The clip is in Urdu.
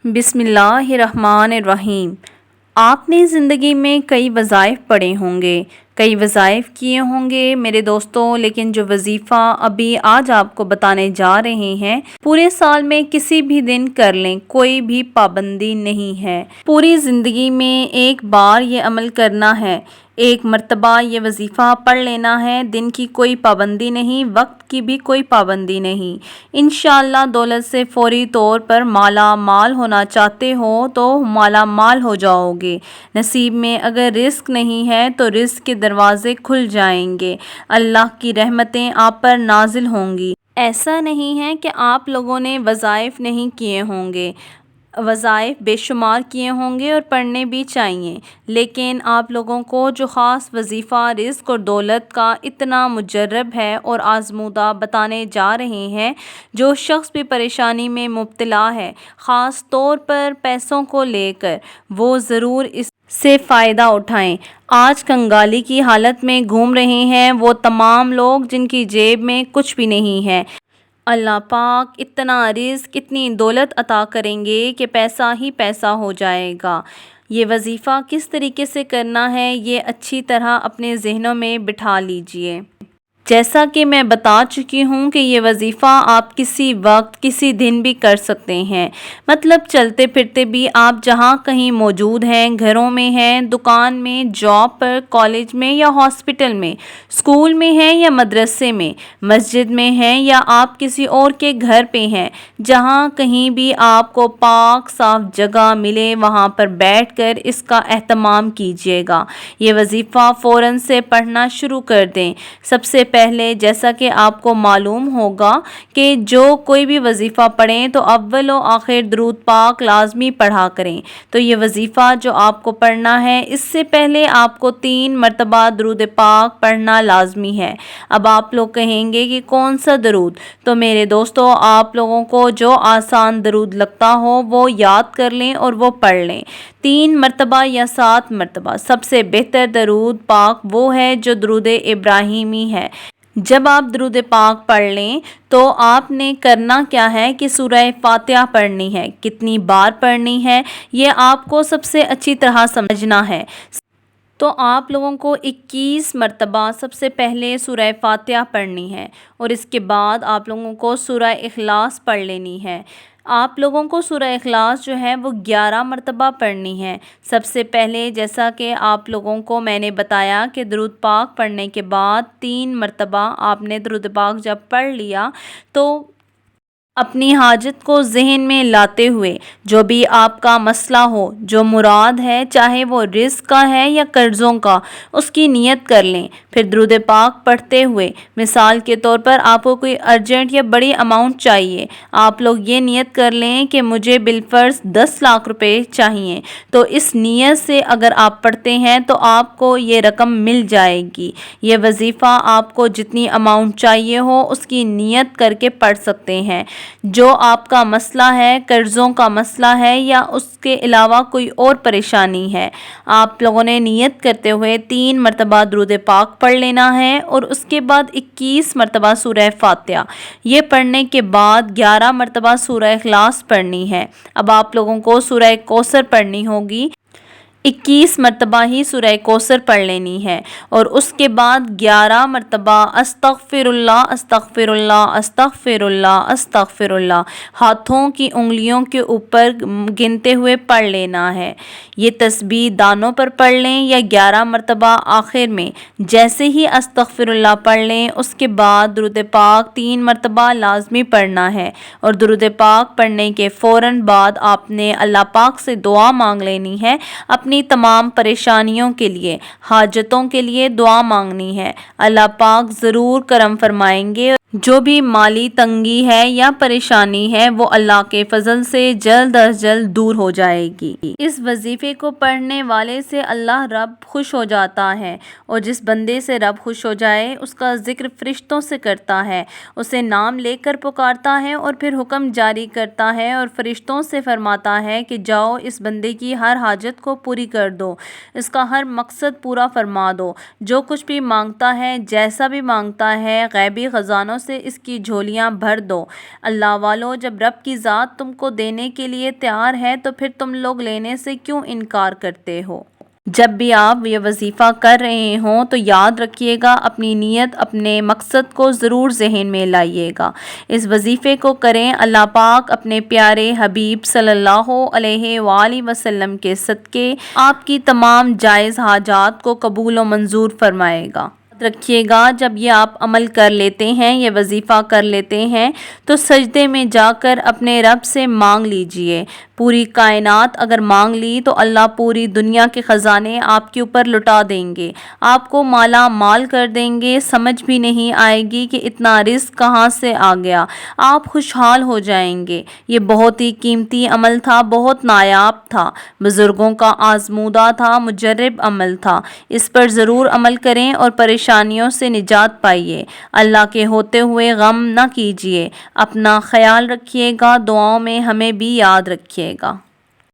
بسم اللہ الرحمن الرحیم۔ آپ نے زندگی میں کئی وظائف پڑھے ہوں گے، کئی وظائف کیے ہوں گے میرے دوستوں، لیکن جو وظیفہ ابھی آج آپ کو بتانے جا رہے ہیں پورے سال میں کسی بھی دن کر لیں، کوئی بھی پابندی نہیں ہے۔ پوری زندگی میں ایک بار یہ عمل کرنا ہے، ایک مرتبہ یہ وظیفہ پڑھ لینا ہے۔ دن کی کوئی پابندی نہیں، وقت کی بھی کوئی پابندی نہیں۔ انشاءاللہ دولت سے فوری طور پر مالا مال ہونا چاہتے ہو تو مالا مال ہو جاؤ گے۔ نصیب میں اگر رزق نہیں ہے تو رزق کے دروازے کھل جائیں گے، اللہ کی رحمتیں آپ پر نازل ہوں گی۔ ایسا نہیں ہے کہ آپ لوگوں نے وظائف نہیں کیے ہوں گے، وظائف بے شمار کیے ہوں گے اور پڑھنے بھی چاہیے، لیکن آپ لوگوں کو جو خاص وظیفہ رزق اور دولت کا اتنا مجرب ہے اور آزمودہ بتانے جا رہے ہیں، جو شخص بھی پریشانی میں مبتلا ہے خاص طور پر پیسوں کو لے کر، وہ ضرور اس سے فائدہ اٹھائیں۔ آج کنگالی کی حالت میں گھوم رہے ہیں وہ تمام لوگ جن کی جیب میں کچھ بھی نہیں ہے۔ اللہ پاک اتنا رزق، اتنی دولت عطا کریں گے کہ پیسہ ہی پیسہ ہو جائے گا۔ یہ وظیفہ کس طریقے سے کرنا ہے یہ اچھی طرح اپنے ذہنوں میں بٹھا لیجئے۔ جیسا کہ میں بتا چکی ہوں کہ یہ وظیفہ آپ کسی وقت کسی دن بھی کر سکتے ہیں، مطلب چلتے پھرتے بھی آپ جہاں کہیں موجود ہیں، گھروں میں ہیں، دکان میں، جاب پر، کالج میں یا ہاسپٹل میں، اسکول میں ہیں یا مدرسے میں، مسجد میں ہیں یا آپ کسی اور کے گھر پہ ہیں، جہاں کہیں بھی آپ کو پاک صاف جگہ ملے وہاں پر بیٹھ کر اس کا اہتمام کیجیے گا۔ یہ وظیفہ فوراً سے پڑھنا شروع کر دیں۔ سب سے پہلے جیسا کہ آپ کو معلوم ہوگا کہ جو کوئی بھی وظیفہ پڑھیں تو اول و آخر درود پاک لازمی پڑھا کریں۔ تو یہ وظیفہ جو آپ کو پڑھنا ہے اس سے پہلے آپ کو 3 مرتبہ درود پاک پڑھنا لازمی ہے۔ اب آپ لوگ کہیں گے کہ کون سا درود؟ تو میرے دوستو، آپ لوگوں کو جو آسان درود لگتا ہو وہ یاد کر لیں اور وہ پڑھ لیں، 3 مرتبہ یا 7 مرتبہ۔ سب سے بہتر درود پاک وہ ہے جو درود ابراہیمی ہے۔ جب آپ درود پاک پڑھ لیں تو آپ نے کرنا کیا ہے کہ سورہ فاتحہ پڑھنی ہے۔ کتنی بار پڑھنی ہے یہ آپ کو سب سے اچھی طرح سمجھنا ہے۔ تو آپ لوگوں کو 21 مرتبہ سب سے پہلے سورہ فاتحہ پڑھنی ہے اور اس کے بعد آپ لوگوں کو سورہ اخلاص پڑھ لینی ہے۔ آپ لوگوں کو سورہ اخلاص جو ہے وہ 11 مرتبہ پڑھنی ہے۔ سب سے پہلے جیسا کہ آپ لوگوں کو میں نے بتایا کہ درود پاک پڑھنے کے بعد 3 مرتبہ آپ نے درود پاک جب پڑھ لیا تو اپنی حاجت کو ذہن میں لاتے ہوئے جو بھی آپ کا مسئلہ ہو، جو مراد ہے، چاہے وہ رزق کا ہے یا قرضوں کا، اس کی نیت کر لیں۔ پھر درود پاک پڑھتے ہوئے مثال کے طور پر آپ کو کوئی ارجنٹ یا بڑی اماؤنٹ چاہیے، آپ لوگ یہ نیت کر لیں کہ مجھے بالفرض 10 لاکھ روپے چاہیے، تو اس نیت سے اگر آپ پڑھتے ہیں تو آپ کو یہ رقم مل جائے گی۔ یہ وظیفہ آپ کو جتنی اماؤنٹ چاہیے ہو اس کی نیت کر کے پڑھ سکتے ہیں۔ جو آپ کا مسئلہ ہے، قرضوں کا مسئلہ ہے یا اس کے علاوہ کوئی اور پریشانی ہے، آپ لوگوں نے نیت کرتے ہوئے 3 مرتبہ درود پاک پڑھ لینا ہے اور اس کے بعد 21 مرتبہ سورہ فاتحہ۔ یہ پڑھنے کے بعد 11 مرتبہ سورہ اخلاص پڑھنی ہے۔ اب آپ لوگوں کو سورہ کوثر پڑھنی ہوگی، 21 مرتبہ ہی سورہ کوثر پڑھ لینی ہے اور اس کے بعد 11 مرتبہ استغفر اللہ استغفر اللہ استغفر اللہ استغفر اللہ ہاتھوں کی انگلیوں کے اوپر گنتے ہوئے پڑھ لینا ہے۔ یہ تسبیح دانوں پر پڑھ لیں یا 11 مرتبہ آخر میں جیسے ہی استغفر اللہ پڑھ لیں اس کے بعد درود پاک 3 مرتبہ لازمی پڑھنا ہے اور درود پاک پڑھنے کے فوراً بعد آپ نے اللہ پاک سے دعا مانگ لینی ہے، اپنی تمام پریشانیوں کے لیے، حاجتوں کے لیے دعا مانگنی ہے۔ اللہ پاک ضرور کرم فرمائیں گے، جو بھی مالی تنگی ہے یا پریشانی ہے وہ اللہ کے فضل سے جلد از جلد دور ہو جائے گی۔ اس وظیفے کو پڑھنے والے سے اللہ رب خوش ہو جاتا ہے اور جس بندے سے رب خوش ہو جائے اس کا ذکر فرشتوں سے کرتا ہے، اسے نام لے کر پکارتا ہے اور پھر حکم جاری کرتا ہے اور فرشتوں سے فرماتا ہے کہ جاؤ اس بندے کی ہر حاجت کو پوری کر دو، اس کا ہر مقصد پورا فرما دو، جو کچھ بھی مانگتا ہے، جیسا بھی مانگتا ہے، غیبی خزانوں سے اس کی جھولیاں بھر دو۔ اللہ والو، جب رب کی ذات تم کو دینے کے لیے تیار ہے تو پھر تم لوگ لینے سے کیوں انکار کرتے ہو؟ جب بھی آپ یہ وظیفہ کر رہے ہوں تو یاد رکھیے گا، اپنی نیت، اپنے مقصد کو ضرور ذہن میں لائیے گا۔ اس وظیفے کو کریں، اللہ پاک اپنے پیارے حبیب صلی اللہ علیہ وآلہ وسلم کے صدقے آپ کی تمام جائز حاجات کو قبول و منظور فرمائے گا۔ رکھیے گا، جب یہ آپ عمل کر لیتے ہیں، یہ وظیفہ کر لیتے ہیں تو سجدے میں جا کر اپنے رب سے مانگ لیجئے۔ پوری کائنات اگر مانگ لی تو اللہ پوری دنیا کے خزانے آپ کے اوپر لٹا دیں گے، آپ کو مالا مال کر دیں گے، سمجھ بھی نہیں آئے گی کہ اتنا رزق کہاں سے آ گیا، آپ خوشحال ہو جائیں گے۔ یہ بہت ہی قیمتی عمل تھا، بہت نایاب تھا، بزرگوں کا آزمودہ تھا، مجرب عمل تھا۔ اس پر ضرور عمل کریں اور پریشانیوں سے نجات پائیے۔ اللہ کے ہوتے ہوئے غم نہ کیجیے۔ اپنا خیال رکھیے گا، دعاؤں میں ہمیں بھی یاد رکھیے گا۔